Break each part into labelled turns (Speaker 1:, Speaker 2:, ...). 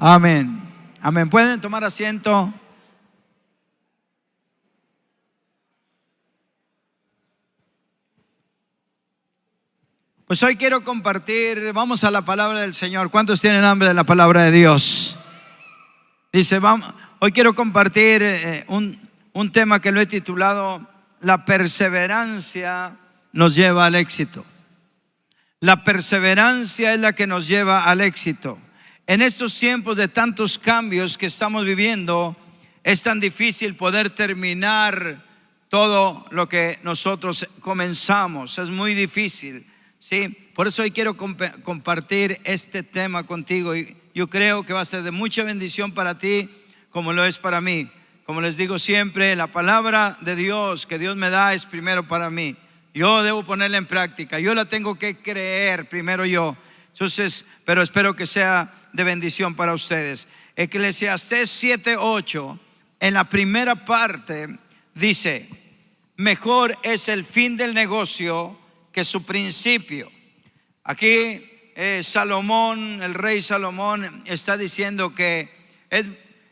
Speaker 1: Amén. Amén. ¿Pueden tomar asiento? Pues hoy quiero compartir, vamos a la palabra del Señor. ¿Cuántos tienen hambre de la palabra de Dios? Dice, hoy quiero compartir un tema que lo he titulado La perseverancia nos lleva al éxito. La perseverancia es la que nos lleva al éxito. En estos tiempos de tantos cambios que estamos viviendo, es tan difícil poder terminar todo lo que nosotros comenzamos. Es muy difícil, ¿sí? Por eso hoy quiero compartir este tema contigo, y yo creo que va a ser de mucha bendición para ti, como lo es para mí. Como les digo siempre, la palabra de Dios que Dios me da es primero para mí. Yo debo ponerla en práctica, yo la tengo que creer primero yo. Entonces, pero espero que sea de bendición para ustedes. Eclesiastés 7:8, en la primera parte dice: mejor es el fin del negocio que su principio. Aquí Salomón, el rey Salomón, está diciendo que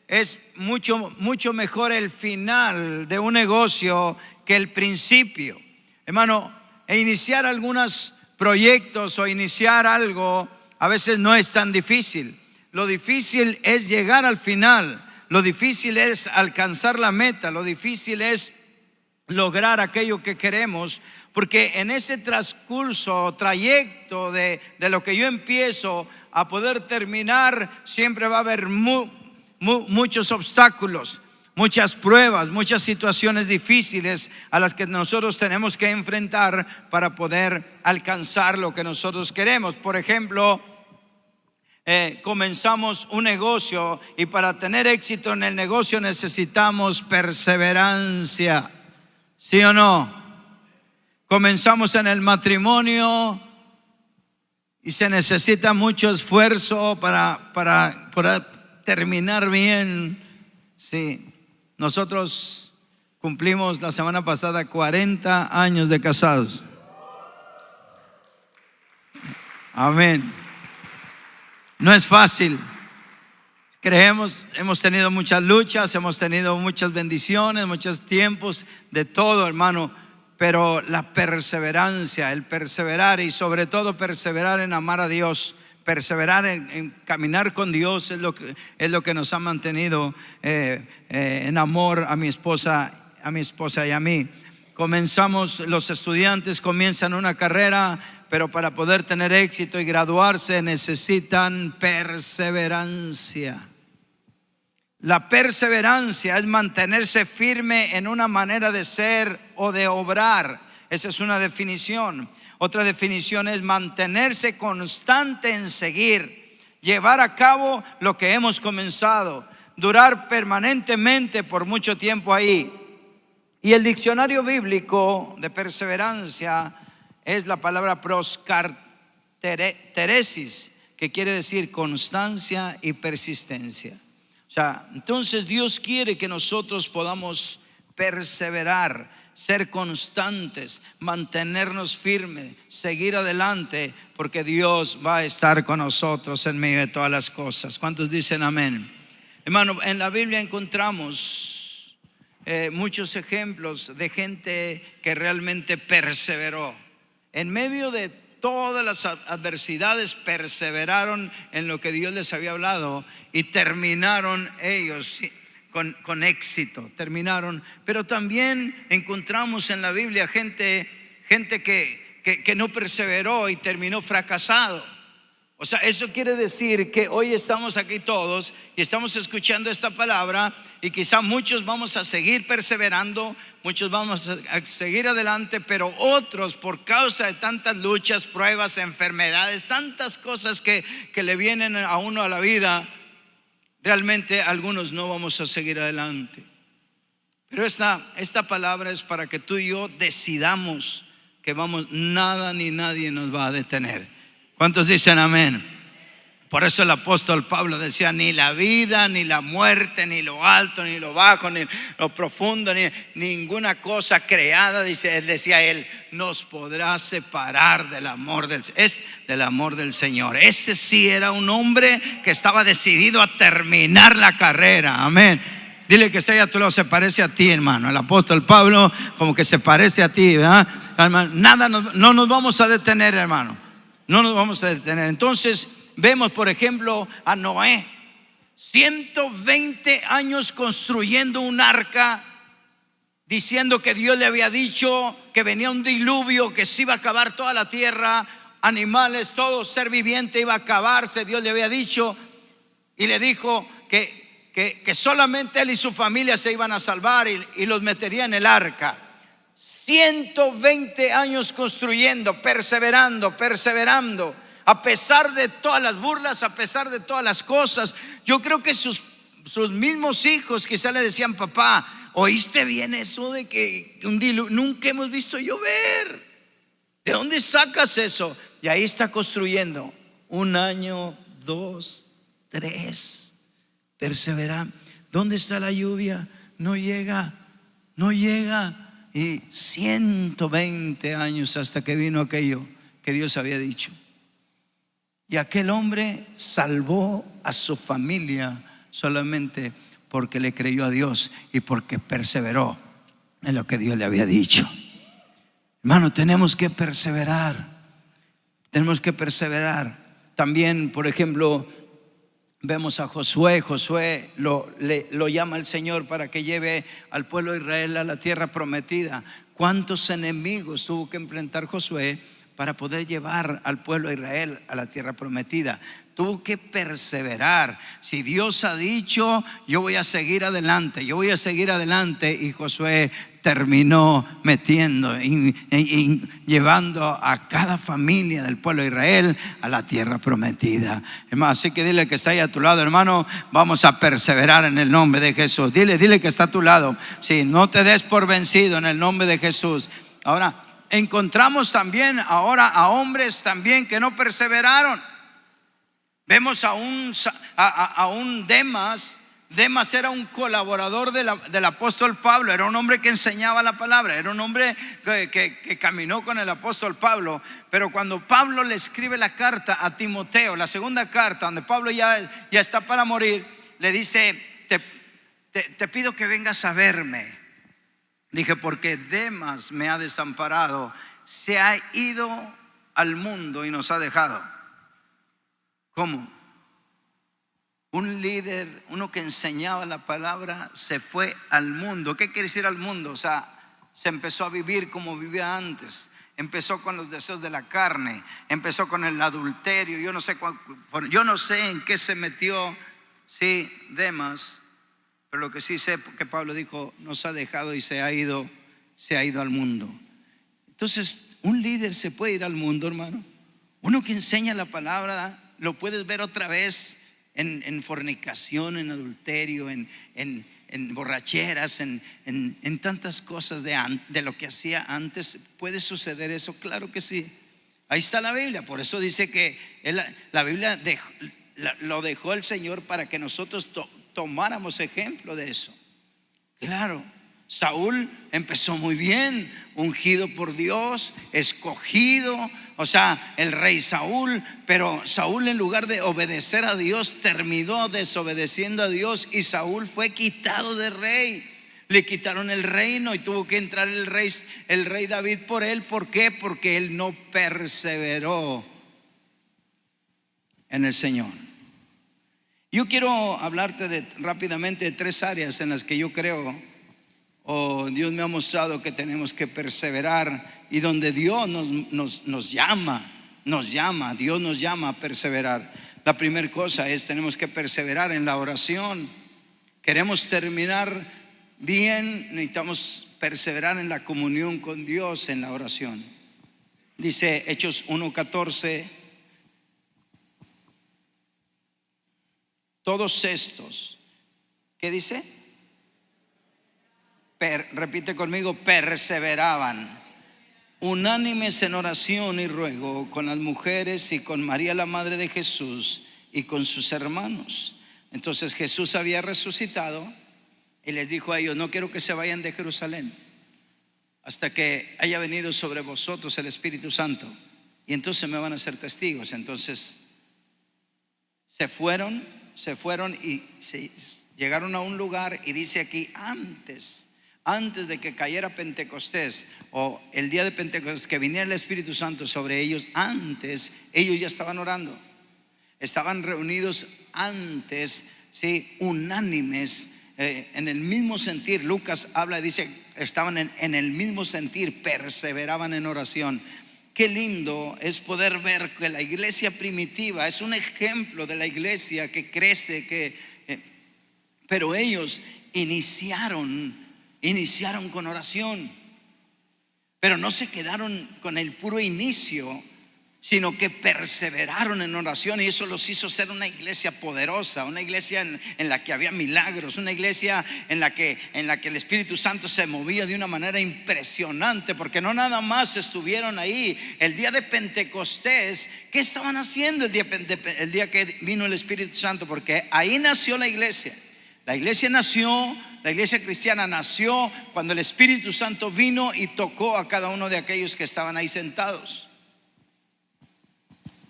Speaker 1: es mucho mejor el final de un negocio que el principio. Hermano, iniciar algunos proyectos o iniciar algo a veces no es tan difícil. Lo difícil es llegar al final. Lo difícil es alcanzar la meta. Lo difícil es lograr aquello que queremos, porque en ese transcurso, trayecto de lo que yo empiezo a poder terminar, siempre va a haber muchos obstáculos, muchas pruebas, muchas situaciones difíciles a las que nosotros tenemos que enfrentar para poder alcanzar lo que nosotros queremos. Por ejemplo, comenzamos un negocio, y para tener éxito en el negocio necesitamos perseverancia. ¿Sí o no? Comenzamos en el matrimonio y se necesita mucho esfuerzo para terminar bien. Sí, nosotros cumplimos la semana pasada 40 años de casados. Amén. No es fácil. Hemos tenido muchas luchas, hemos tenido muchas bendiciones, muchos tiempos de todo, hermano. Pero la perseverancia, el perseverar, y sobre todo perseverar en amar a Dios, perseverar en caminar con Dios, es lo que nos ha mantenido en amor a mi esposa y a mí. Los estudiantes comienzan una carrera, pero para poder tener éxito y graduarse necesitan perseverancia. La perseverancia es mantenerse firme en una manera de ser o de obrar. Esa es una definición. Otra definición es mantenerse constante en seguir, llevar a cabo lo que hemos comenzado, durar permanentemente por mucho tiempo ahí. Y el diccionario bíblico de perseverancia es la palabra proskarteresis, que quiere decir constancia y persistencia. O sea, entonces Dios quiere que nosotros podamos perseverar, ser constantes, mantenernos firmes, seguir adelante, porque Dios va a estar con nosotros en medio de todas las cosas. ¿Cuántos dicen amén? Hermano, en la Biblia encontramos muchos ejemplos de gente que realmente perseveró. En medio de todas las adversidades, perseveraron en lo que Dios les había hablado y terminaron ellos con éxito. Terminaron. Pero también encontramos en la Biblia gente que no perseveró y terminó fracasado. O sea, eso quiere decir que hoy estamos aquí todos y estamos escuchando esta palabra, y quizá muchos vamos a seguir perseverando, muchos vamos a seguir adelante, pero otros, por causa de tantas luchas, pruebas, enfermedades, tantas cosas que le vienen a uno a la vida, realmente algunos no vamos a seguir adelante. Pero esta palabra es para que tú y yo decidamos que nada ni nadie nos va a detener. ¿Cuántos dicen amén? Por eso el apóstol Pablo decía: ni la vida, ni la muerte, ni lo alto, ni lo bajo, ni lo profundo, ni ninguna cosa creada, decía él, nos podrá separar del amor del amor del Señor. Ese sí era un hombre que estaba decidido a terminar la carrera. Amén. Dile que está ahí a tu lado: se parece a ti, hermano. El apóstol Pablo como que se parece a ti, ¿verdad? No nos vamos a detener, hermano. No nos vamos a detener. Entonces vemos, por ejemplo, a Noé, 120 años construyendo un arca, diciendo que Dios le había dicho que venía un diluvio, que se iba a acabar toda la tierra, animales, todo ser viviente iba a acabarse. Dios le había dicho y le dijo que solamente él y su familia se iban a salvar y los metería en el arca. 120 años construyendo, perseverando, a pesar de todas las burlas, a pesar de todas las cosas. Yo creo que sus mismos hijos quizá le decían: papá, ¿oíste bien eso de que un diluvio? Nunca hemos visto llover. ¿De dónde sacas eso? Y ahí está construyendo. 1 año, 2, 3, perseverando. ¿Dónde está la lluvia? No llega. Y 120 años hasta que vino aquello que Dios había dicho. Y aquel hombre salvó a su familia solamente porque le creyó a Dios y porque perseveró en lo que Dios le había dicho. Hermano, tenemos que perseverar. También, por ejemplo, vemos a Josué. Josué lo llama el Señor para que lleve al pueblo de Israel a la tierra prometida. ¿Cuántos enemigos tuvo que enfrentar Josué para poder llevar al pueblo de Israel a la tierra prometida? Tuvo que perseverar. Si Dios ha dicho, yo voy a seguir adelante. Y Josué terminó metiendo y llevando a cada familia del pueblo de Israel a la tierra prometida. Hermano, así que dile que está ahí a tu lado: hermano, vamos a perseverar en el nombre de Jesús. Dile que está a tu lado. Sí, no te des por vencido en el nombre de Jesús. Ahora, encontramos también ahora a hombres también que no perseveraron. Vemos a un Demas. Demas era un colaborador del apóstol Pablo. Era un hombre que enseñaba la palabra. Era un hombre que caminó con el apóstol Pablo. Pero cuando Pablo le escribe la carta a Timoteo, la segunda carta, donde Pablo ya está para morir, le dice: te pido que vengas a verme. Dije: porque Demas me ha desamparado, se ha ido al mundo y nos ha dejado. ¿Cómo? Un líder, uno que enseñaba la palabra, se fue al mundo. ¿Qué quiere decir al mundo? O sea, se empezó a vivir como vivía antes. Empezó con los deseos de la carne, empezó con el adulterio. Yo no sé en qué se metió, sí, Demas. Pero lo que sí sé, que Pablo dijo: nos ha dejado y se ha ido al mundo. Entonces, un líder se puede ir al mundo, hermano. Uno que enseña la palabra, lo puedes ver otra vez en fornicación, en adulterio, en borracheras, en tantas cosas de lo que hacía antes. ¿Puede suceder eso? Claro que sí. Ahí está la Biblia. Por eso dice que la Biblia lo dejó el Señor para que nosotros tomáramos ejemplo de eso. Claro, Saúl empezó muy bien, ungido por Dios, escogido, o sea, el rey Saúl. Pero Saúl, en lugar de obedecer a Dios, terminó desobedeciendo a Dios, y Saúl fue quitado de rey. Le quitaron el reino y tuvo que entrar el rey David por él. ¿Por qué? Porque él no perseveró en el Señor. Yo quiero hablarte rápidamente de 3 áreas en las que yo creo, Dios me ha mostrado que tenemos que perseverar, y donde Dios nos llama, Dios nos llama a perseverar. La primera cosa es: tenemos que perseverar en la oración. Queremos terminar bien, necesitamos perseverar en la comunión con Dios, en la oración. Dice Hechos 1:14: todos estos, ¿qué dice? Repite conmigo: perseveraban unánimes en oración y ruego con las mujeres y con María, la madre de Jesús, y con sus hermanos. Entonces Jesús había resucitado y les dijo a ellos: no quiero que se vayan de Jerusalén hasta que haya venido sobre vosotros el Espíritu Santo, y entonces me van a ser testigos. Entonces se fueron y llegaron a un lugar, y dice aquí: antes de que cayera Pentecostés, o el día de Pentecostés, que viniera el Espíritu Santo sobre ellos, antes ellos ya estaban orando, estaban reunidos antes, ¿sí? Unánimes, en el mismo sentir. Lucas habla, dice, estaban en el mismo sentir, perseveraban en oración. Qué lindo es poder ver que la iglesia primitiva es un ejemplo de la iglesia que crece, pero ellos iniciaron con oración, pero no se quedaron con el puro inicio, sino que perseveraron en oración, y eso los hizo ser una iglesia poderosa, una iglesia en la que había milagros, una iglesia en la que el Espíritu Santo se movía de una manera impresionante, porque no nada más estuvieron ahí el día de Pentecostés. ¿Qué estaban haciendo el día que vino el Espíritu Santo? Porque ahí nació la iglesia. La iglesia cristiana nació cuando el Espíritu Santo vino y tocó a cada uno de aquellos que estaban ahí sentados.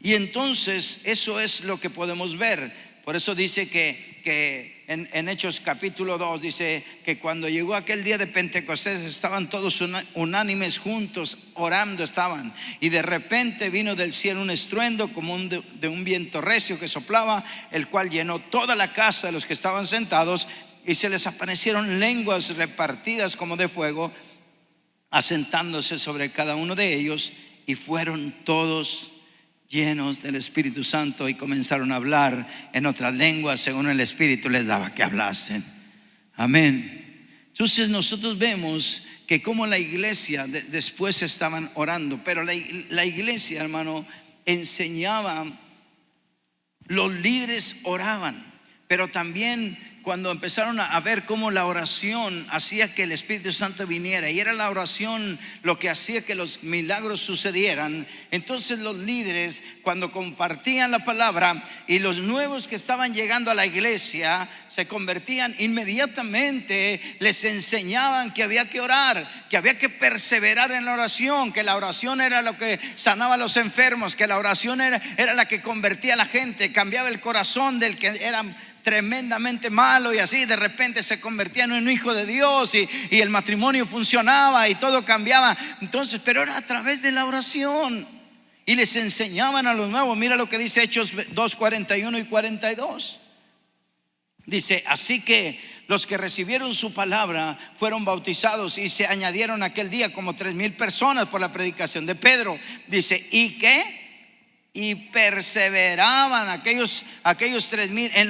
Speaker 1: Y entonces eso es lo que podemos ver. Por eso dice que en Hechos capítulo 2 dice que cuando llegó aquel día de Pentecostés estaban todos unánimes juntos, orando estaban, y de repente vino del cielo un estruendo como de un viento recio que soplaba, el cual llenó toda la casa de los que estaban sentados, y se les aparecieron lenguas repartidas como de fuego, asentándose sobre cada uno de ellos, y fueron todos llenos del Espíritu Santo y comenzaron a hablar en otras lenguas según el Espíritu les daba que hablasen. Amén. Entonces nosotros vemos que como la iglesia después estaban orando, pero la iglesia, hermano, enseñaba, los líderes oraban, pero también cuando empezaron a ver cómo la oración hacía que el Espíritu Santo viniera, y era la oración lo que hacía que los milagros sucedieran, entonces los líderes, cuando compartían la palabra, y los nuevos que estaban llegando a la iglesia se convertían, inmediatamente les enseñaban que había que orar, que había que perseverar en la oración, que la oración era lo que sanaba a los enfermos, que la oración era la que convertía a la gente, cambiaba el corazón del que era tremendamente malo, y así de repente se convertía en un hijo de Dios, y el matrimonio funcionaba y todo cambiaba. Entonces, pero era a través de la oración, y les enseñaban a los nuevos. Mira lo que dice Hechos 2, 41 y 42. Dice: así que los que recibieron su palabra fueron bautizados, y se añadieron aquel día como 3,000 personas por la predicación de Pedro. Dice: y perseveraban aquellos 3,000 en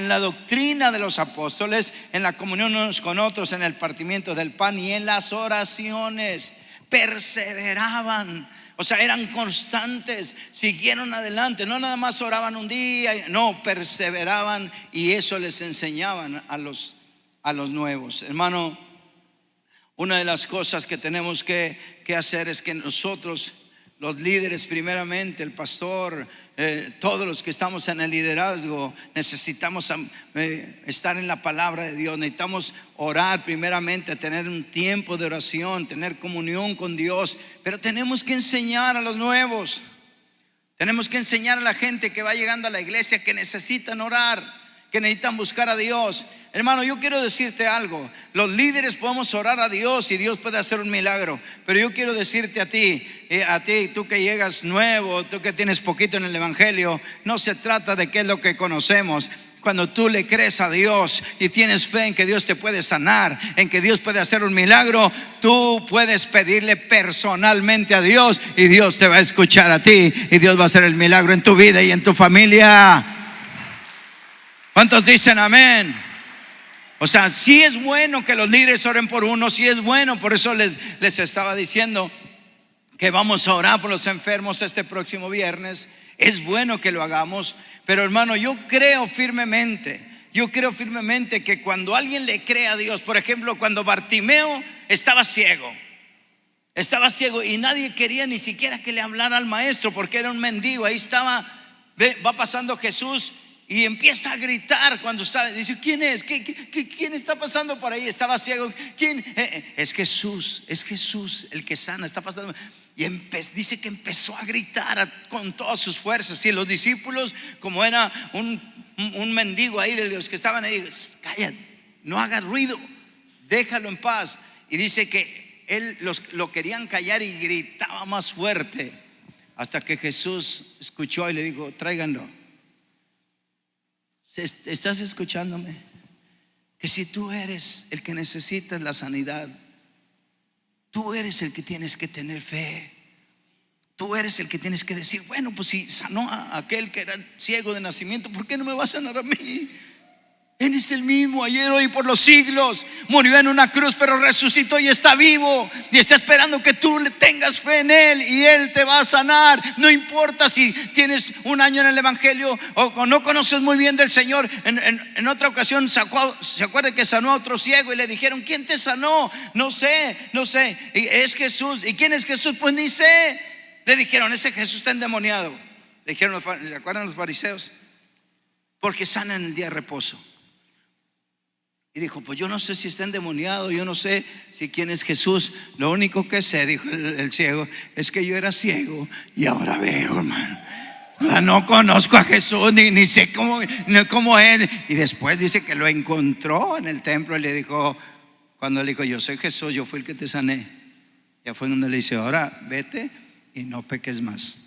Speaker 1: la doctrina de los apóstoles, en la comunión unos con otros, en el partimiento del pan y en las oraciones. Perseveraban, o sea, eran constantes, siguieron adelante, no nada más oraban un día, no, perseveraban, y eso les enseñaban a los nuevos. Hermano, una de las cosas que tenemos que hacer es que nosotros, los líderes primeramente, el pastor, todos los que estamos en el liderazgo, necesitamos estar en la palabra de Dios. Necesitamos orar primeramente, tener un tiempo de oración, tener comunión con Dios. Pero tenemos que enseñar a los nuevos, tenemos que enseñar a la gente que va llegando a la iglesia que necesitan orar, que necesitan buscar a Dios. Hermano, yo quiero decirte algo: los líderes podemos orar a Dios y Dios puede hacer un milagro, pero yo quiero decirte a ti, tú que llegas nuevo, tú que tienes poquito en el evangelio, no se trata de qué es lo que conocemos. Cuando tú le crees a Dios y tienes fe en que Dios te puede sanar, en que Dios puede hacer un milagro, tú puedes pedirle personalmente a Dios, y Dios te va a escuchar a ti, y Dios va a hacer el milagro en tu vida y en tu familia. ¿Cuántos dicen amén? O sea, sí es bueno que los líderes oren por uno, sí es bueno. Por eso les estaba diciendo que vamos a orar por los enfermos este próximo viernes. Es bueno que lo hagamos, pero hermano, yo creo firmemente que cuando alguien le cree a Dios, por ejemplo, cuando Bartimeo estaba ciego y nadie quería ni siquiera que le hablara al maestro, porque era un mendigo, ahí estaba Va pasando Jesús y empieza a gritar cuando sale. Dice: ¿quién es? ¿Quién está pasando por ahí? Estaba ciego. ¿Quién? Es Jesús el que sana. Está pasando. Y dice que empezó a gritar con todas sus fuerzas. Y los discípulos, como era un mendigo ahí de los que estaban ahí: cállate, no hagas ruido, déjalo en paz. Y dice que lo querían callar y gritaba más fuerte, hasta que Jesús escuchó y le dijo: tráiganlo. ¿Estás escuchándome? Que si tú eres el que necesitas la sanidad, tú eres el que tienes que tener fe. Tú eres el que tienes que decir: bueno, pues si sanó a aquel que era ciego de nacimiento, ¿por qué no me va a sanar a mí? Él es el mismo ayer, hoy, por los siglos. Murió en una cruz, pero resucitó y está vivo. Y está esperando que tú le tengas fe en Él, y Él te va a sanar. No importa si tienes un año en el evangelio o no conoces muy bien del Señor. En otra ocasión se acuerda que sanó a otro ciego y le dijeron: ¿quién te sanó? No sé. Y es Jesús. ¿Y quién es Jesús? Pues ni sé. Le dijeron: ese Jesús está endemoniado. Le dijeron, ¿se acuerdan los fariseos? Porque sana en el día de reposo. Y dijo: pues yo no sé si está endemoniado, yo no sé si quién es Jesús. Lo único que sé, dijo el ciego, es que yo era ciego y ahora veo, hermano. No conozco a Jesús, ni sé cómo es. Y después dice que lo encontró en el templo y le dijo, cuando le dijo: yo soy Jesús, yo fui el que te sané. Ya fue donde le dice: ahora vete y no peques más.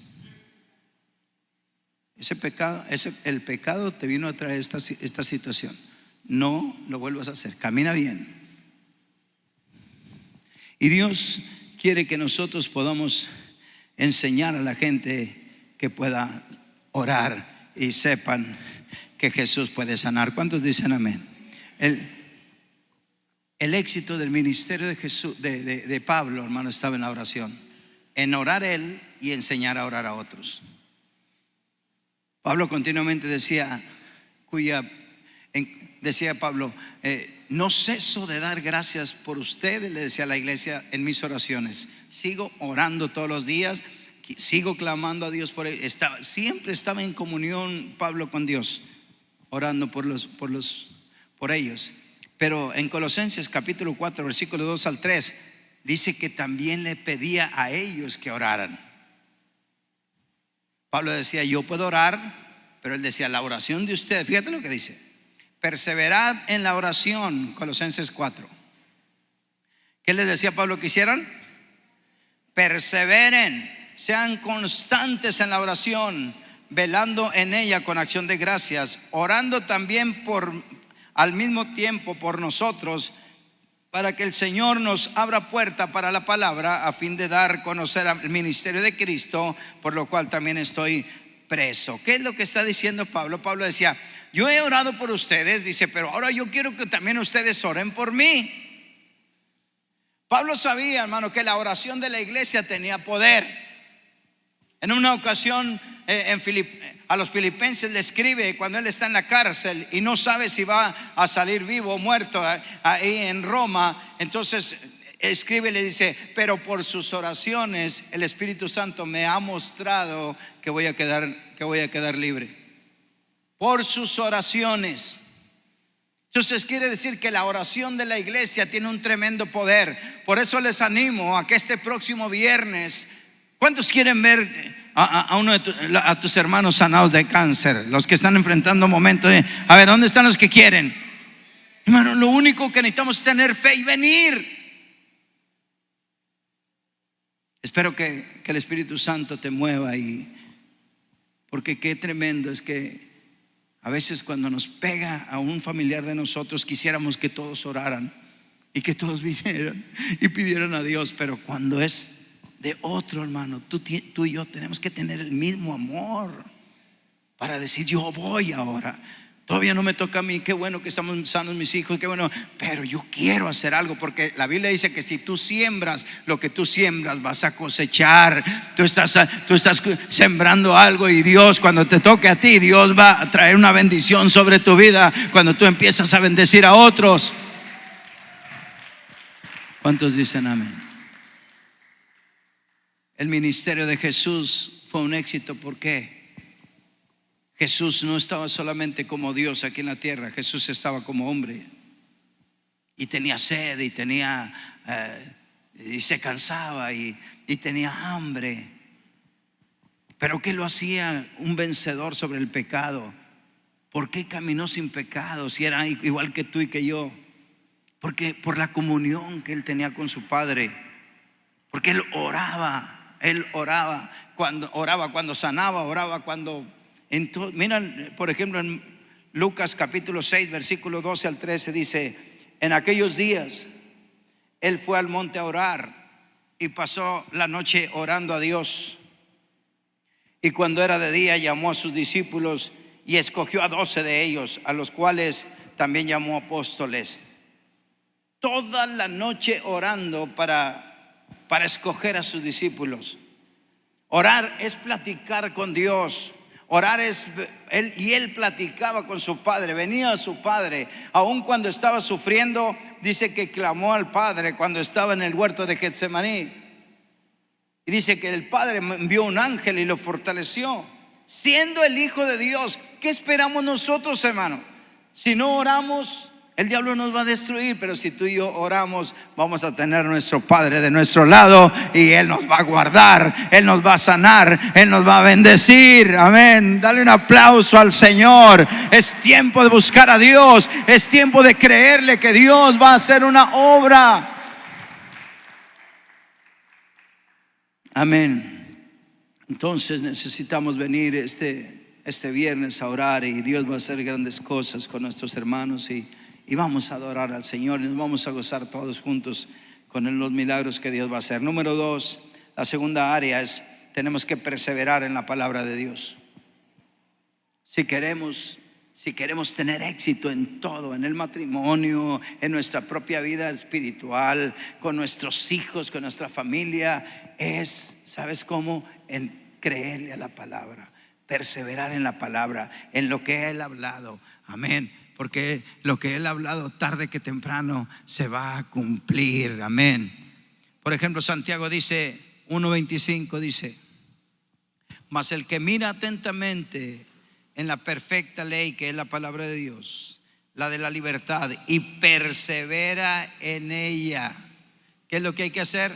Speaker 1: El pecado te vino a traer esta situación. No lo vuelvas a hacer, camina bien. Y Dios quiere que nosotros podamos enseñar a la gente que pueda orar y sepan que Jesús puede sanar. ¿Cuántos dicen amén? El éxito del ministerio de Jesús, de Pablo, hermano, estaba en la oración, en orar él y enseñar a orar a otros. Pablo continuamente decía Pablo: no ceso de dar gracias por ustedes, le decía a la iglesia, en mis oraciones. Sigo orando todos los días, sigo clamando a Dios por ellos. Siempre estaba en comunión Pablo con Dios, orando por ellos. Pero en Colosenses capítulo 4, versículo 2 al 3, dice que también le pedía a ellos que oraran. Pablo decía: yo puedo orar, pero él decía: la oración de ustedes, fíjate lo que dice: perseverad en la oración. Colosenses 4. ¿Qué les decía Pablo que hicieran? Perseveren, sean constantes en la oración, velando en ella con acción de gracias, orando también al mismo tiempo por nosotros, para que el Señor nos abra puerta para la palabra, a fin de dar a conocer el ministerio de Cristo, por lo cual también estoy preso. ¿Qué es lo que está diciendo Pablo? Pablo decía: yo he orado por ustedes, dice, pero ahora yo quiero que también ustedes oren por mí. Pablo sabía, hermano, que la oración de la iglesia tenía poder. En una ocasión a los filipenses le escribe cuando él está en la cárcel y no sabe si va a salir vivo o muerto ahí en Roma. Entonces escribe y le dice: pero por sus oraciones el Espíritu Santo me ha mostrado que voy a quedar libre. Por sus oraciones. Entonces quiere decir que la oración de la iglesia tiene un tremendo poder. Por eso les animo a que este próximo viernes, ¿cuántos quieren ver a tus hermanos sanados de cáncer? Los que están enfrentando momentos de, a ver, ¿dónde están los que quieren? Hermano, lo único que necesitamos es tener fe y venir. Espero que el Espíritu Santo te mueva, porque qué tremendo es que a veces cuando nos pega a un familiar de nosotros, quisiéramos que todos oraran y que todos vinieran y pidieran a Dios. Pero cuando es de otro, hermano, tú y yo tenemos que tener el mismo amor para decir: yo voy ahora. Todavía no me toca a mí, qué bueno que estamos sanos mis hijos, qué bueno, pero yo quiero hacer algo, porque la Biblia dice que si tú siembras lo que tú siembras, vas a cosechar. Tú estás sembrando algo, y Dios, cuando te toque a ti, Dios va a traer una bendición sobre tu vida cuando tú empiezas a bendecir a otros. ¿Cuántos dicen amén? El ministerio de Jesús fue un éxito. ¿Por qué? Jesús no estaba solamente como Dios aquí en la tierra, Jesús estaba como hombre y tenía sed y se cansaba y tenía hambre. Pero ¿qué lo hacía un vencedor sobre el pecado? ¿Por qué caminó sin pecado si era igual que tú y que yo? Porque por la comunión que él tenía con su Padre. Porque él oraba cuando sanaba, oraba cuando... Miran, por ejemplo, en Lucas capítulo 6, versículo 12 al 13 dice: en aquellos días él fue al monte a orar y pasó la noche orando a Dios. Y cuando era de día llamó a sus discípulos y escogió a 12 de ellos, a los cuales también llamó apóstoles. Toda la noche orando para escoger a sus discípulos. Orar es platicar con Dios. Orar es él platicaba con su Padre, venía a su Padre, aun cuando estaba sufriendo. Dice que clamó al Padre cuando estaba en el huerto de Getsemaní, y dice que el Padre envió un ángel y lo fortaleció, siendo el Hijo de Dios. ¿Qué esperamos nosotros, hermano? Si no oramos, el diablo nos va a destruir, pero si tú y yo oramos, vamos a tener a nuestro Padre de nuestro lado y Él nos va a guardar, Él nos va a sanar, Él nos va a bendecir. Amén. Dale un aplauso al Señor. Es tiempo de buscar a Dios, es tiempo de creerle que Dios va a hacer una obra. Amén. Entonces necesitamos venir este viernes a orar, y Dios va a hacer grandes cosas con nuestros hermanos, y vamos a adorar al Señor y nos vamos a gozar todos juntos con los milagros que Dios va a hacer. Número 2, la segunda área es: tenemos que perseverar en la palabra de Dios. Si queremos tener éxito en todo, en el matrimonio, en nuestra propia vida espiritual, con nuestros hijos, con nuestra familia, ¿sabes cómo? En creerle a la palabra, perseverar en la palabra, en lo que Él ha hablado. Amén. Porque lo que Él ha hablado, tarde que temprano se va a cumplir. Amén. Por ejemplo, Santiago dice 1:25, dice: mas el que mira atentamente en la perfecta ley, que es la palabra de Dios, la de la libertad, y persevera en ella. ¿Qué es lo que hay que hacer?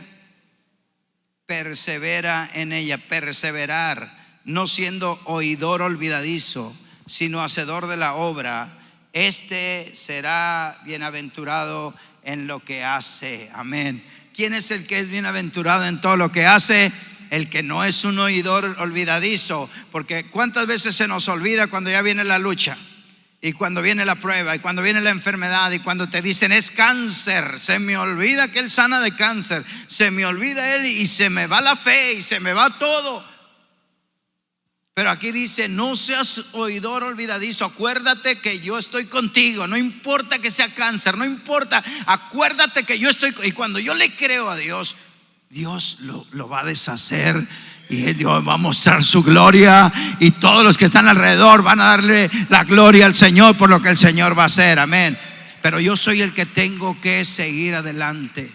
Speaker 1: Persevera en ella. Perseverar, no siendo oidor olvidadizo, sino hacedor de la obra. Este será bienaventurado en lo que hace. Amén. ¿Quién es el que es bienaventurado en todo lo que hace? El que no es un oidor olvidadizo. Porque ¿cuántas veces se nos olvida cuando ya viene la lucha, y cuando viene la prueba, y cuando viene la enfermedad, y cuando te dicen es cáncer? Se me olvida que Él sana de cáncer, se me olvida Él, y se me va la fe y se me va todo. Pero aquí dice: no seas oidor olvidadizo, acuérdate que yo estoy contigo. No importa que sea cáncer, no importa, acuérdate que yo estoy. Y cuando yo le creo a Dios, Dios lo va a deshacer, y Dios va a mostrar su gloria, y todos los que están alrededor van a darle la gloria al Señor por lo que el Señor va a hacer. Amén. Pero yo soy el que tengo que seguir adelante.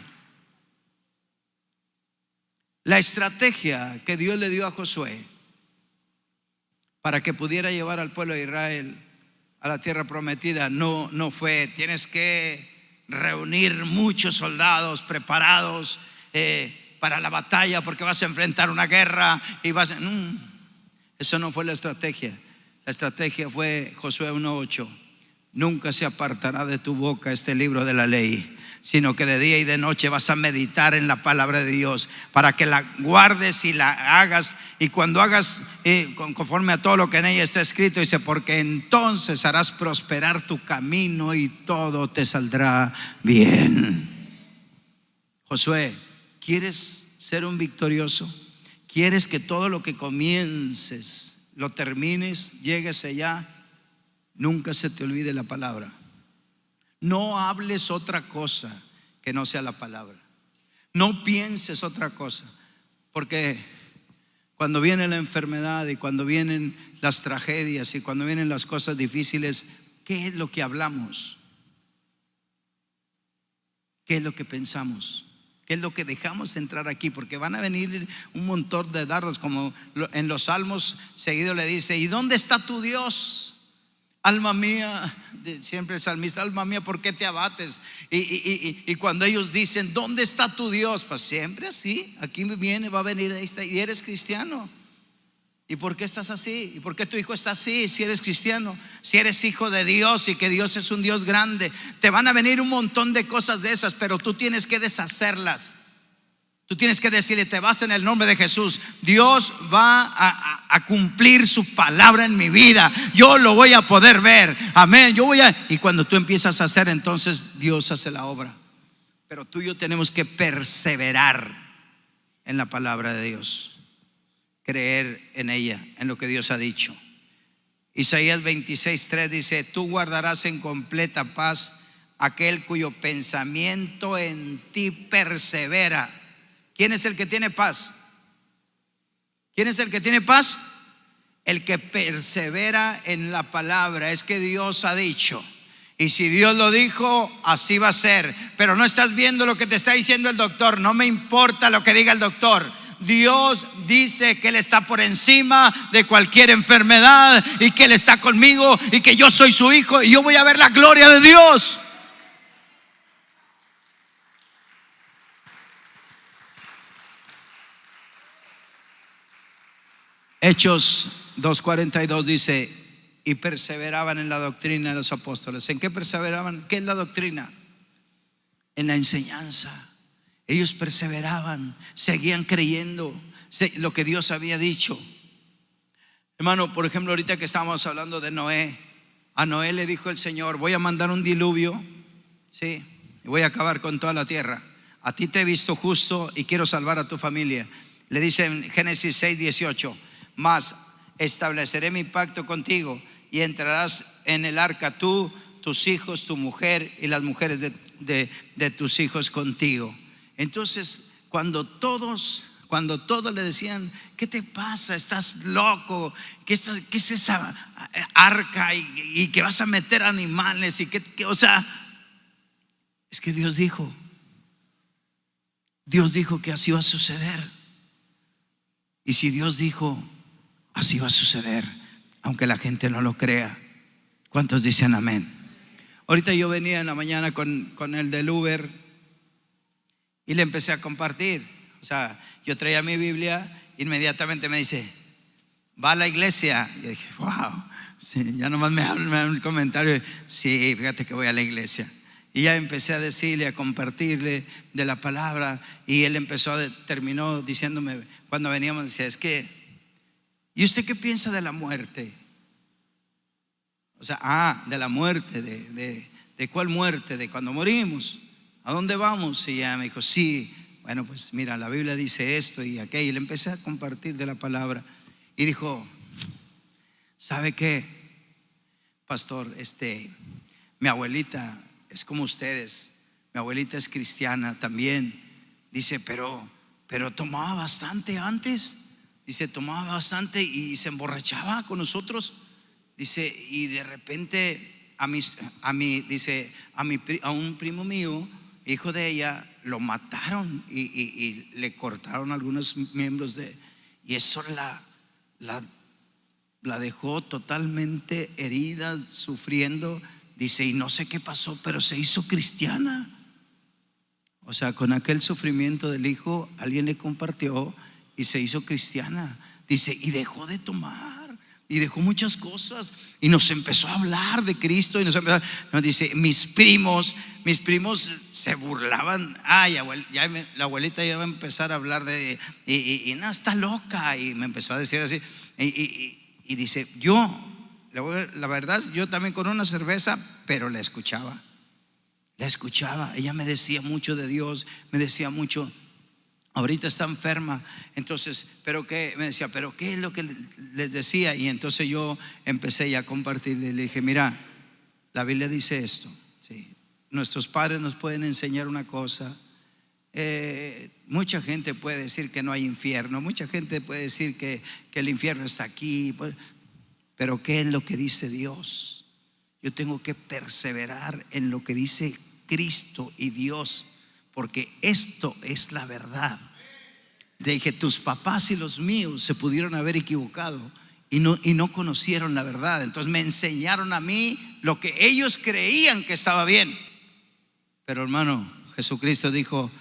Speaker 1: La estrategia que Dios le dio a Josué para que pudiera llevar al pueblo de Israel a la tierra prometida no fue: tienes que reunir muchos soldados preparados para la batalla, porque vas a enfrentar una guerra y eso no fue la estrategia. La estrategia fue Josué 1:8: nunca se apartará de tu boca este libro de la ley, sino que de día y de noche vas a meditar en la palabra de Dios, para que la guardes y la hagas. Y cuando hagas conforme a todo lo que en ella está escrito, dice: porque entonces harás prosperar tu camino y todo te saldrá bien. Josué, ¿quieres ser un victorioso? ¿Quieres que todo lo que comiences lo termines, llegues allá? Nunca se te olvide la palabra. No hables otra cosa que no sea la palabra. No pienses otra cosa, porque cuando viene la enfermedad, y cuando vienen las tragedias, y cuando vienen las cosas difíciles, ¿qué es lo que hablamos? ¿Qué es lo que pensamos? ¿Qué es lo que dejamos entrar aquí? Porque van a venir un montón de dardos, como en los salmos seguido le dice: ¿y dónde está tu Dios? Alma mía, siempre el salmista, alma mía, ¿por qué te abates? Y cuando ellos dicen, ¿dónde está tu Dios? Pues siempre así, aquí viene, va a venir, y eres cristiano. ¿Y por qué estás así? ¿Y por qué tu hijo está así? Si eres cristiano, si eres hijo de Dios y que Dios es un Dios grande, te van a venir un montón de cosas de esas, pero tú tienes que deshacerlas. Tú tienes que decirle: te vas en el nombre de Jesús. Dios va a cumplir su palabra en mi vida. Yo lo voy a poder ver. Amén. Y cuando tú empiezas a hacer, entonces Dios hace la obra. Pero tú y yo tenemos que perseverar en la palabra de Dios, creer en ella, en lo que Dios ha dicho. Isaías 26:3 dice: tú guardarás en completa paz aquel cuyo pensamiento en ti persevera. ¿Quién es el que tiene paz? ¿Quién es el que tiene paz? El que persevera en la palabra. Es que Dios ha dicho, y si Dios lo dijo, así va a ser. Pero no estás viendo lo que te está diciendo el doctor. No me importa lo que diga el doctor. Dios dice que Él está por encima de cualquier enfermedad, y que Él está conmigo, y que yo soy su hijo, y yo voy a ver la gloria de Dios. Hechos 2:42 dice: y perseveraban en la doctrina de los apóstoles. ¿En qué perseveraban? ¿Qué es la doctrina? En la enseñanza. Ellos perseveraban, seguían creyendo lo que Dios había dicho. Hermano, por ejemplo, ahorita que estábamos hablando de Noé, a Noé le dijo el Señor: voy a mandar un diluvio, sí, y voy a acabar con toda la tierra. A ti te he visto justo y quiero salvar a tu familia. Le dice en Génesis 6:18: mas estableceré mi pacto contigo, y entrarás en el arca tú, tus hijos, tu mujer y las mujeres de tus hijos contigo. Entonces, cuando todos le decían: ¿qué te pasa? ¿Estás loco? ¿Qué es esa arca? Y que vas a meter animales, y o sea, es que Dios dijo que así va a suceder. Y si Dios dijo, así va a suceder, aunque la gente no lo crea. ¿Cuántos dicen amén? Ahorita yo venía en la mañana con el del Uber y le empecé a compartir. O sea, yo traía mi Biblia, inmediatamente me dice: ¿va a la iglesia? Y yo dije: wow, sí, ya nomás me da un comentario: sí, fíjate que voy a la iglesia. Y ya empecé a decirle, a compartirle de la palabra. Y él terminó diciéndome, cuando veníamos, decía: es que, ¿y usted qué piensa de la muerte? O sea, de la muerte, ¿de cuál muerte? De cuando morimos, ¿a dónde vamos? Y ya me dijo: sí, bueno, pues mira, la Biblia dice esto y aquello. Y le empecé a compartir de la palabra. Y dijo: ¿sabe qué, pastor? Mi abuelita es como ustedes. Mi abuelita es cristiana también. Dice, pero tomaba bastante antes. Dice, tomaba bastante y se emborrachaba con nosotros. Dice, y de repente a un primo mío, hijo de ella, lo mataron y le cortaron algunos miembros y eso la dejó totalmente herida, sufriendo. Dice, y no sé qué pasó, pero se hizo cristiana. O sea, con aquel sufrimiento del hijo, alguien le compartió y se hizo cristiana. Dice, y dejó de tomar y dejó muchas cosas y nos empezó a hablar de Cristo. Y nos dice, mis primos se burlaban. Ay, la abuelita ya va a empezar a hablar y no, está loca. Y me empezó a decir así. Y dice, la verdad, yo también con una cerveza, pero la escuchaba. Ella me decía mucho de Dios, me decía mucho. Ahorita está enferma. Entonces, ¿pero qué? Me decía, ¿pero qué es lo que les decía? Y entonces yo empecé ya a compartirle. Le dije, mira, la Biblia dice esto, ¿sí? Nuestros padres nos pueden enseñar una cosa. Mucha gente puede decir que no hay infierno. Mucha gente puede decir que el infierno está aquí. Pero ¿qué es lo que dice Dios? Yo tengo que perseverar en lo que dice Cristo y Dios, porque esto es la verdad. Dije, tus papás y los míos se pudieron haber equivocado y no conocieron la verdad. Entonces me enseñaron a mí lo que ellos creían que estaba bien. Pero hermano, Jesucristo dijo,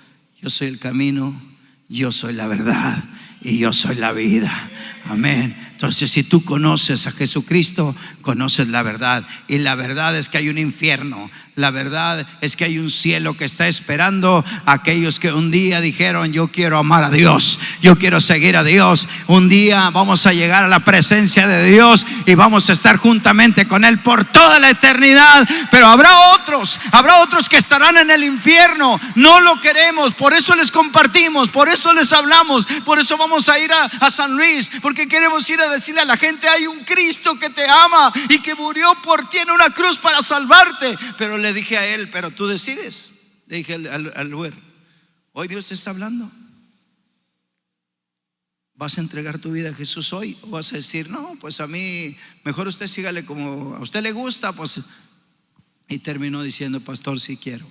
Speaker 1: yo soy el camino, yo soy la verdad y yo soy la vida. Amén. Entonces, si tú conoces a Jesucristo, conoces la verdad. Y la verdad es que hay un infierno. La verdad es que hay un cielo que está esperando a aquellos que un día dijeron, yo quiero amar a Dios, yo quiero seguir a Dios. Un día vamos a llegar a la presencia de Dios y vamos a estar juntamente con Él por toda la eternidad. Pero habrá otros que estarán en el infierno. No lo queremos, por eso les compartimos, por eso les hablamos, por eso vamos a ir a San Luis, porque queremos ir a decirle a la gente, hay un Cristo que te ama y que murió por ti en una cruz para salvarte. Pero le dije a él, pero tú decides. Le dije al lugar, hoy Dios te está hablando. ¿Vas a entregar tu vida a Jesús hoy? ¿O vas a decir, no, pues a mí, mejor usted sígale como a usted le gusta? Pues, y terminó diciendo, pastor, sí quiero.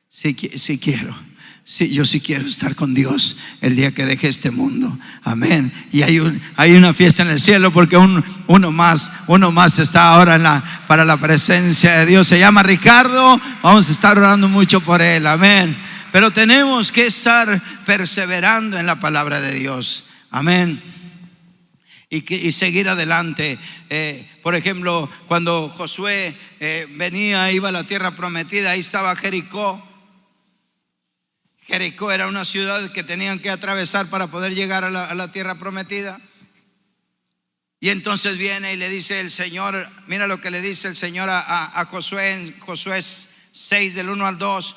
Speaker 1: Sí quiero. Sí, yo sí quiero estar con Dios el día que deje este mundo. Amén. Y hay una fiesta en el cielo, porque uno más está ahora para la presencia de Dios. Se llama Ricardo. Vamos a estar orando mucho por él. Amén. Pero tenemos que estar perseverando en la palabra de Dios. Amén. Y seguir adelante. Por ejemplo, cuando Josué iba a la tierra prometida, ahí estaba Jericó. Jericó era una ciudad que tenían que atravesar para poder llegar a la tierra prometida. Y entonces viene y le dice el Señor, mira lo que le dice el Señor a Josué en Josué 6 del 1 al 2.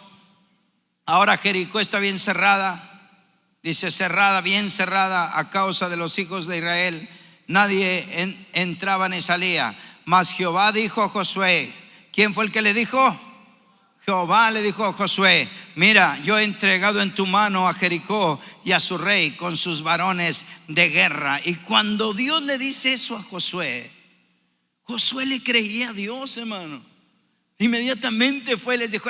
Speaker 1: Ahora Jericó está bien cerrada, dice cerrada, bien cerrada a causa de los hijos de Israel. Nadie entraba ni salía. Mas Jehová dijo a Josué, ¿quién fue el que le dijo? Jehová le dijo a Josué, mira, yo he entregado en tu mano a Jericó y a su rey con sus varones de guerra. Y cuando Dios le dice eso a Josué, Josué le creía a Dios, hermano. Inmediatamente fue y les dijo,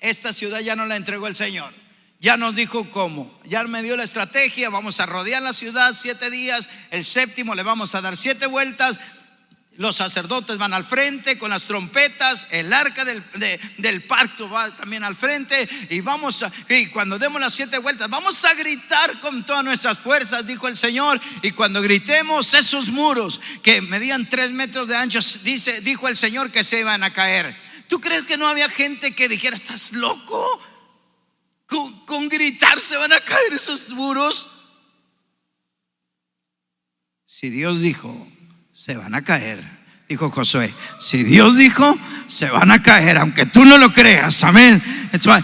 Speaker 1: esta ciudad ya no la entregó el Señor. Ya nos dijo cómo, ya me dio la estrategia, vamos a rodear la ciudad 7 días, el séptimo le vamos a dar 7 vueltas. Los sacerdotes van al frente con las trompetas, el arca del pacto va también al frente, y cuando demos las 7 vueltas vamos a gritar con todas nuestras fuerzas, dijo el Señor. Y cuando gritemos, esos muros que medían 3 metros de ancho, dijo el Señor, que se iban a caer. ¿Tú crees que no había gente que dijera, estás loco? Con gritar se van a caer esos muros. Si Dios dijo, se van a caer, dijo Josué. Si Dios dijo, se van a caer, aunque tú no lo creas. Amén.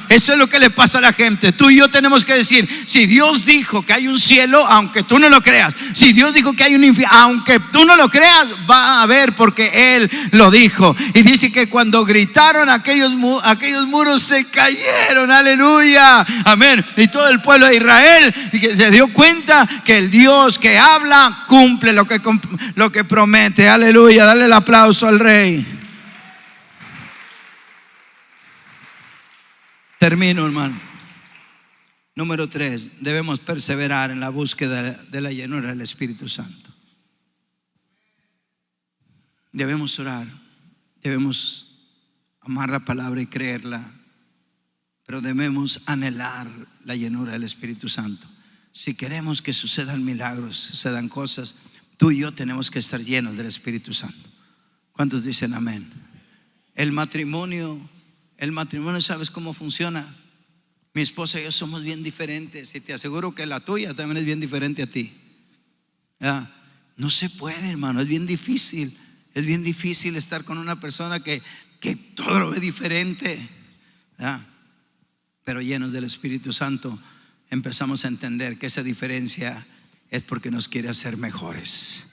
Speaker 1: Eso es lo que le pasa a la gente. Tú y yo tenemos que decir, si Dios dijo que hay un cielo, aunque tú no lo creas. Si Dios dijo que hay un infierno, aunque tú no lo creas, va a haber, porque Él lo dijo. Y dice que cuando gritaron, aquellos muros se cayeron. Aleluya. Amén. Y todo el pueblo de Israel se dio cuenta que el Dios que habla cumple lo que promete. Aleluya. Dale el aplauso al Rey. Termino, hermano. Número 3, debemos perseverar en la búsqueda de la llenura del Espíritu Santo. Debemos orar, debemos amar la palabra y creerla, pero debemos anhelar la llenura del Espíritu Santo. Si queremos que sucedan milagros, sucedan cosas, tú y yo tenemos que estar llenos del Espíritu Santo. ¿Cuántos dicen amén? El matrimonio, ¿sabes cómo funciona? Mi esposa y yo somos bien diferentes, y te aseguro que la tuya también es bien diferente a ti. ¿Ya? No se puede, hermano, es bien difícil. Es bien difícil estar con una persona que todo lo ve diferente. ¿Ya? Pero llenos del Espíritu Santo empezamos a entender que esa diferencia es porque nos quiere hacer mejores.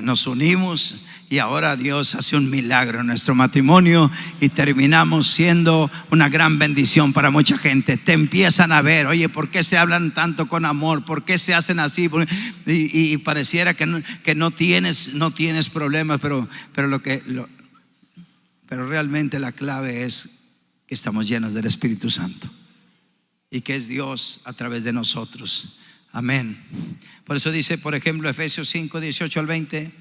Speaker 1: Nos unimos y ahora Dios hace un milagro en nuestro matrimonio y terminamos siendo una gran bendición para mucha gente. Te empiezan a ver, oye, ¿por qué se hablan tanto con amor? ¿Por qué se hacen así? Y pareciera que no tienes problemas, pero realmente la clave es que estamos llenos del Espíritu Santo y que es Dios a través de nosotros. Amén. Por eso dice, por ejemplo, Efesios 5, 18 al 20: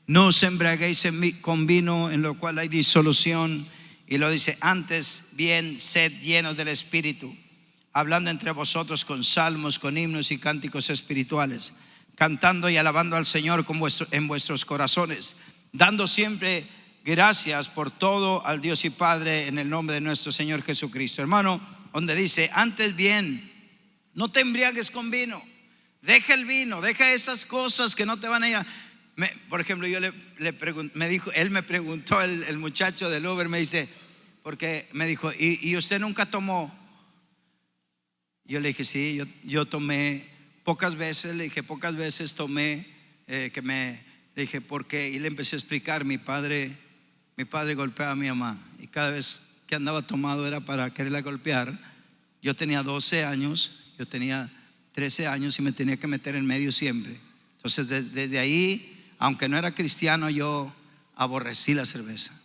Speaker 1: no os embriaguéis con vino, en lo cual hay disolución. Y lo dice, antes bien sed llenos del Espíritu, hablando entre vosotros con salmos, con himnos y cánticos espirituales, cantando y alabando al Señor en vuestros corazones, dando siempre gracias por todo al Dios y Padre en el nombre de nuestro Señor Jesucristo. Hermano, donde dice, antes bien, no te embriagues con vino. Deja el vino, deja esas cosas que no te van a ir. Por ejemplo, yo le pregunté, él me preguntó, el muchacho del Uber me dice, porque me dijo, ¿y usted nunca tomó? Yo le dije, sí, yo tomé pocas veces. Le dije, pocas veces tomé, le dije, ¿por qué? Y le empecé a explicar, mi padre golpeaba a mi mamá, y cada vez que andaba tomado era para quererla golpear. Yo tenía 12 años, yo tenía 13 años y me tenía que meter en medio siempre. Entonces desde ahí, aunque no era cristiano, yo aborrecí la cerveza,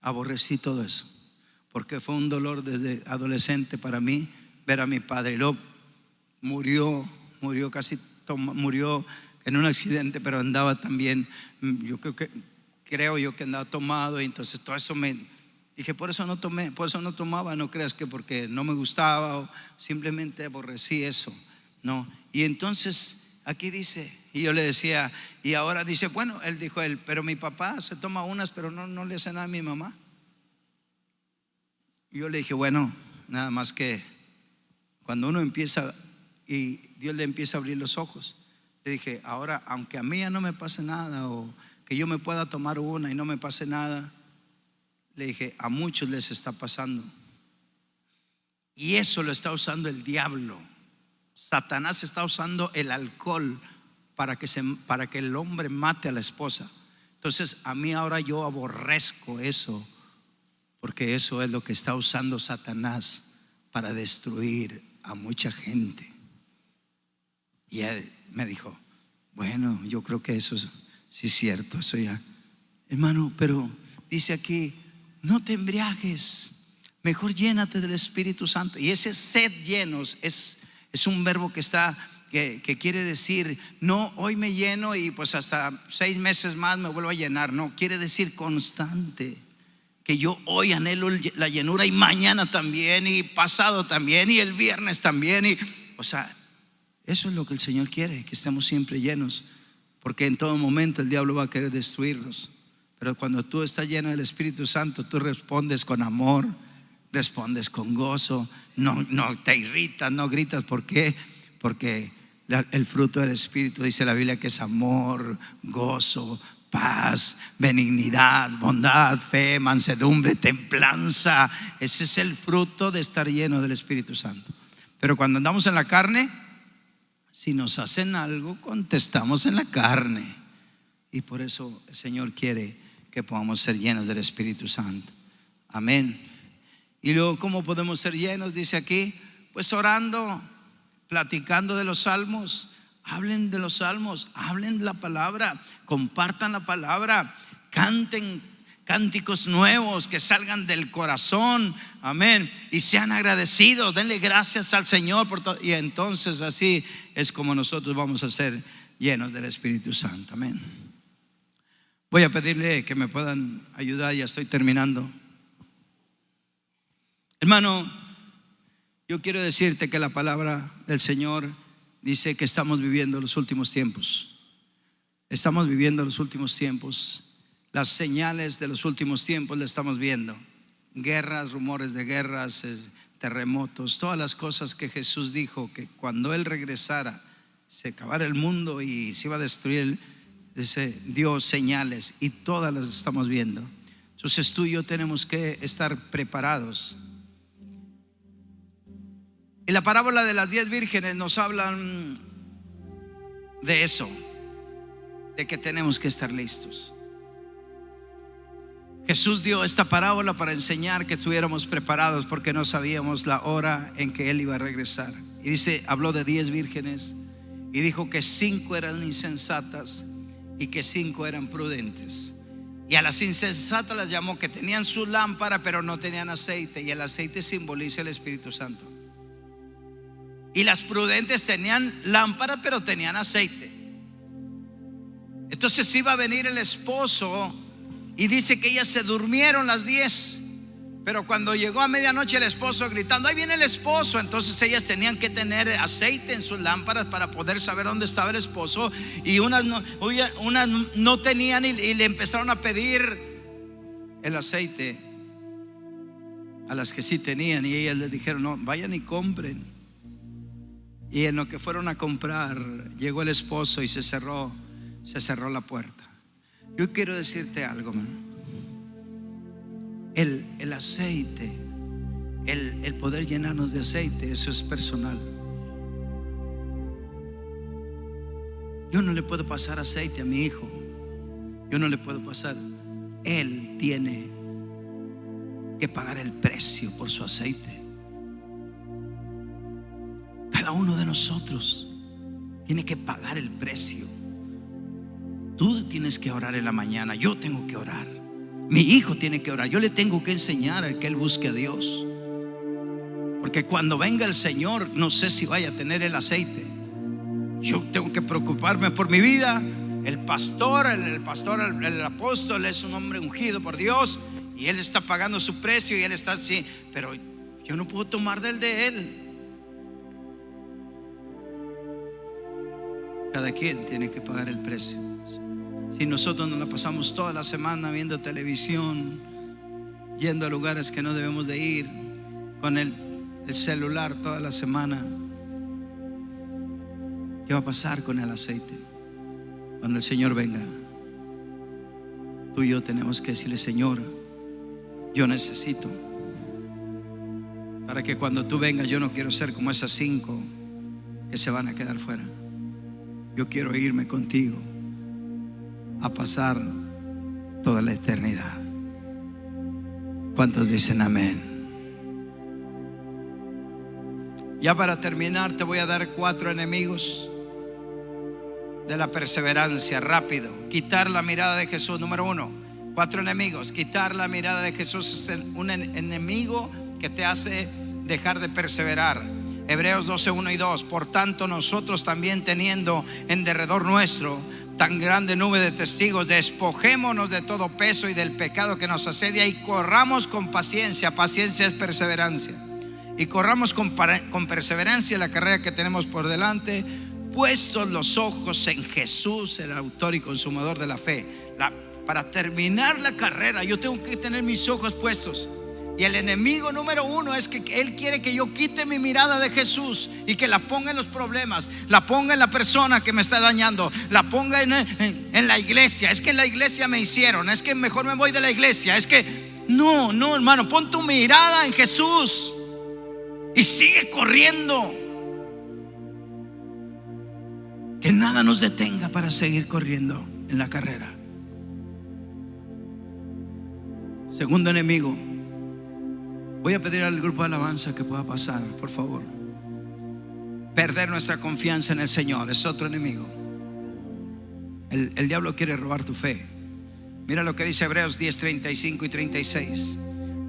Speaker 1: aborrecí todo eso, porque fue un dolor desde adolescente para mí ver a mi padre. Y luego murió en un accidente, pero andaba también, yo creo yo que andaba tomado. Y entonces todo eso dije, por eso no tomé, por eso no tomaba. No creas que porque no me gustaba o simplemente aborrecí eso, no. Y entonces aquí dice, y yo le decía, y ahora dice, bueno, él dijo, pero mi papá se toma unas, pero no le hace nada a mi mamá. Y yo le dije, bueno, nada más que cuando uno empieza y Dios le empieza a abrir los ojos, le dije, ahora, aunque a mí ya no me pase nada, o que yo me pueda tomar una y no me pase nada, le dije, a muchos les está pasando. Y eso lo está usando el diablo. Satanás está usando el alcohol para que el hombre mate a la esposa. Entonces a mí ahora yo aborrezco eso, porque eso es lo que está usando Satanás para destruir a mucha gente. Y él me dijo, bueno, yo creo que eso sí es cierto, eso ya. Hermano, pero dice aquí, no te embriagues, mejor llénate del Espíritu Santo. Y ese sed llenos es un verbo que quiere decir, no, hoy me lleno y pues hasta 6 meses más me vuelvo a llenar. No, quiere decir constante, que yo hoy anhelo la llenura, y mañana también, y pasado también, y el viernes también. O sea, eso es lo que el Señor quiere, que estemos siempre llenos, porque en todo momento el diablo va a querer destruirnos. Pero cuando tú estás lleno del Espíritu Santo, tú respondes con amor, respondes con gozo, no te irritas, no gritas. ¿Por qué? Porque el fruto del Espíritu, dice la Biblia, que es amor, gozo, paz, benignidad, bondad, fe, mansedumbre, templanza. Ese es el fruto de estar lleno del Espíritu Santo. Pero cuando andamos en la carne, si nos hacen algo, contestamos en la carne. Y por eso el Señor quiere que podamos ser llenos del Espíritu Santo. Amén. Y luego, ¿cómo podemos ser llenos? Dice aquí, pues orando, platicando de los salmos. Hablen de los salmos, hablen de la palabra, compartan la palabra, canten cánticos nuevos que salgan del corazón. Amén. Y sean agradecidos, denle gracias al Señor por todo. Y entonces así es como nosotros vamos a ser llenos del Espíritu Santo. Amén. Voy a pedirle que me puedan ayudar, ya estoy terminando. Hermano, yo quiero decirte que la palabra del Señor dice que estamos viviendo los últimos tiempos. Estamos viviendo los últimos tiempos. Las señales de los últimos tiempos las estamos viendo. Guerras, rumores de guerras, terremotos, todas las cosas que Jesús dijo que cuando Él regresara se acabara el mundo y se iba a destruir. Dio señales y todas las estamos viendo. Entonces tú y yo tenemos que estar preparados. Y la parábola de las 10 vírgenes nos hablan de eso, de que tenemos que estar listos. Jesús dio esta parábola para enseñar que estuviéramos preparados, porque no sabíamos la hora en que Él iba a regresar. Y dice, habló de 10 vírgenes y dijo que 5 eran insensatas y que 5 eran prudentes. Y a las insensatas las llamó que tenían su lámpara pero no tenían aceite, y el aceite simboliza el Espíritu Santo. Y las prudentes tenían lámpara pero tenían aceite. Entonces iba a venir el esposo, y dice que ellas se durmieron las 10. Pero cuando llegó a medianoche el esposo gritando: ahí viene el esposo. Entonces ellas tenían que tener aceite en sus lámparas para poder saber dónde estaba el esposo. Y unas no tenían, y le empezaron a pedir el aceite a las que sí tenían. Y ellas les dijeron: no, vayan y compren. Y en lo que fueron a comprar, llegó el esposo y se cerró la puerta. Yo quiero decirte algo, man. El aceite, el poder llenarnos de aceite, eso es personal. Yo no le puedo pasar aceite a mi hijo. Yo no le puedo pasar. Él tiene que pagar el precio por su aceite. Cada uno de nosotros tiene que pagar el precio. Tú tienes que orar en la mañana. Yo tengo que orar. Mi hijo tiene que orar. Yo le tengo que enseñar a que él busque a Dios. Porque cuando venga el Señor, no sé si vaya a tener el aceite. Yo tengo que preocuparme por mi vida. El pastor, el apóstol es un hombre ungido por Dios, y él está pagando su precio, y él está así. Pero yo no puedo tomar del de él. Cada quien tiene que pagar el precio. Si nosotros nos la pasamos toda la semana viendo televisión, yendo a lugares que no debemos de ir, con el celular toda la semana, ¿qué va a pasar con el aceite? Cuando el Señor venga, tú y yo tenemos que decirle: Señor, yo necesito, para que cuando tú vengas, yo no quiero ser como esas 5 que se van a quedar fuera. Yo quiero irme contigo a pasar toda la eternidad. ¿Cuántos dicen amén? Ya para terminar, te voy a dar 4 enemigos de la perseverancia. Rápido. Quitar la mirada de Jesús. Número 1, 4 enemigos. Quitar la mirada de Jesús es un enemigo que te hace dejar de perseverar. Hebreos 12, 1 y 2. Por tanto, nosotros también, teniendo en derredor nuestro tan grande nube de testigos, despojémonos de todo peso y del pecado que nos asedia, y corramos con paciencia. Paciencia es perseverancia. Y corramos con perseverancia la carrera que tenemos por delante, puestos los ojos en Jesús, el autor y consumador de la fe. Para terminar la carrera, yo tengo que tener mis ojos puestos. Y el enemigo número 1 es que él quiere que yo quite mi mirada de Jesús y que la ponga en los problemas, la ponga en la persona que me está dañando, la ponga en la iglesia. Es que en la iglesia me hicieron, es que mejor me voy de la iglesia. Es que no, hermano, pon tu mirada en Jesús y sigue corriendo. Que nada nos detenga para seguir corriendo en la carrera. Segundo enemigo. Voy a pedir al grupo de alabanza que pueda pasar, por favor. Perder nuestra confianza en el Señor es otro enemigo. El diablo quiere robar tu fe. Mira lo que dice Hebreos 10, 35 y 36.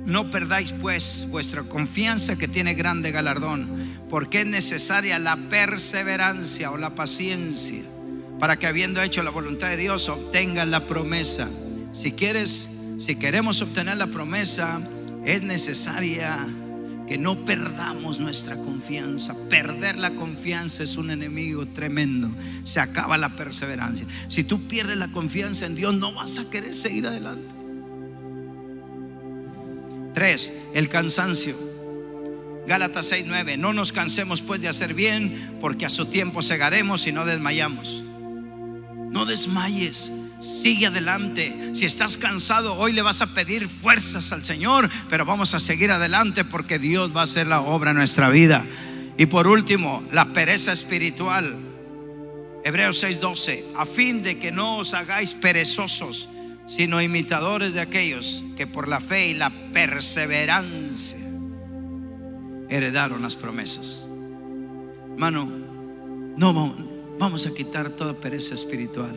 Speaker 1: No perdáis pues vuestra confianza, que tiene grande galardón, porque es necesaria la perseverancia o la paciencia, para que, habiendo hecho la voluntad de Dios, obtengas la promesa. Si queremos obtener la promesa, es necesaria que no perdamos nuestra confianza. Perder la confianza es un enemigo tremendo. Se acaba la perseverancia. Si tú pierdes la confianza en Dios, no vas a querer seguir adelante. 3, el cansancio. Gálatas 6, 9. No nos cansemos pues de hacer bien, porque a su tiempo segaremos y no desmayamos. No desmayes. Sigue adelante. Si estás cansado, hoy le vas a pedir fuerzas al Señor, pero vamos a seguir adelante, porque Dios va a hacer la obra en nuestra vida. Y por último, la pereza espiritual. Hebreos 6:12. A fin de que no os hagáis perezosos, sino imitadores de aquellos que por la fe y la perseverancia heredaron las promesas. Hermano, no vamos a quitar toda pereza espiritual.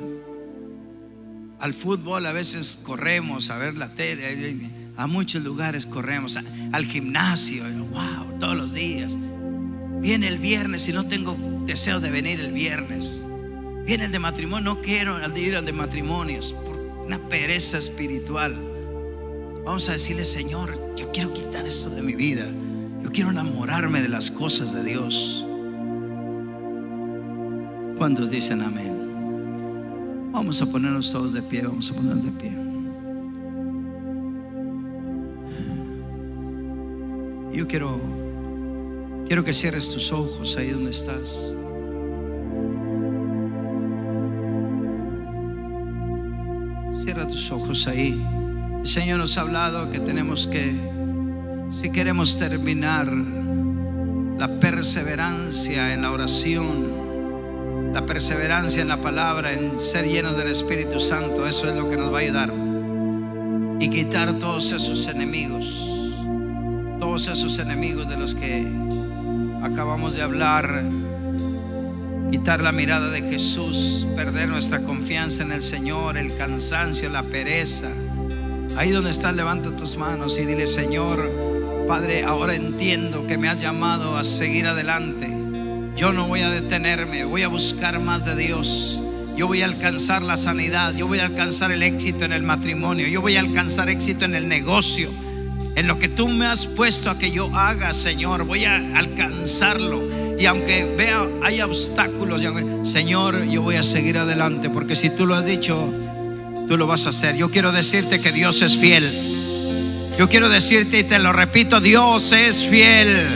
Speaker 1: al fútbol, a veces corremos a ver la tele, a muchos lugares corremos, al gimnasio, wow, todos los días. Viene el viernes y no tengo deseos de venir el viernes. Viene el de matrimonio, no quiero ir al de matrimonios por una pereza espiritual. Vamos a decirle: Señor, yo quiero quitar eso de mi vida. Yo quiero enamorarme de las cosas de Dios. ¿Cuántos dicen amén? Vamos a ponernos todos de pie, vamos a ponernos de pie. Yo quiero que cierres tus ojos ahí donde estás. Cierra tus ojos ahí. El Señor nos ha hablado que tenemos que, si queremos terminar la perseverancia en la oración, la perseverancia en la palabra, en ser llenos del Espíritu Santo, eso es lo que nos va a ayudar. Y quitar todos esos enemigos de los que acabamos de hablar. Quitar la mirada de Jesús, perder nuestra confianza en el Señor, el cansancio, la pereza. Ahí donde estás, levanta tus manos y dile: Señor, Padre, ahora entiendo que me has llamado a seguir adelante. Yo no voy a detenerme, voy a buscar más de Dios. Yo voy a alcanzar la sanidad, yo voy a alcanzar el éxito en el matrimonio, yo voy a alcanzar éxito en el negocio, en lo que tú me has puesto a que yo haga, Señor. Voy a alcanzarlo. Y aunque vea hay obstáculos, Señor, yo voy a seguir adelante, porque si tú lo has dicho, tú lo vas a hacer. Yo quiero decirte que Dios es fiel. Yo quiero decirte, y te lo repito: Dios es fiel.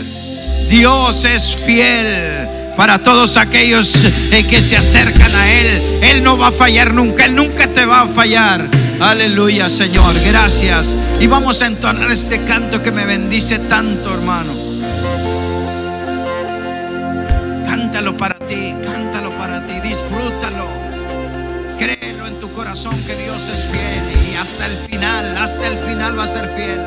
Speaker 1: Dios es fiel para todos aquellos que se acercan a Él. Él no va a fallar nunca, Él nunca te va a fallar. Aleluya, Señor, gracias. Y vamos a entonar este canto que me bendice tanto, hermano. Cántalo para ti, disfrútalo. Créelo en tu corazón que Dios es fiel, y hasta el final va a ser fiel.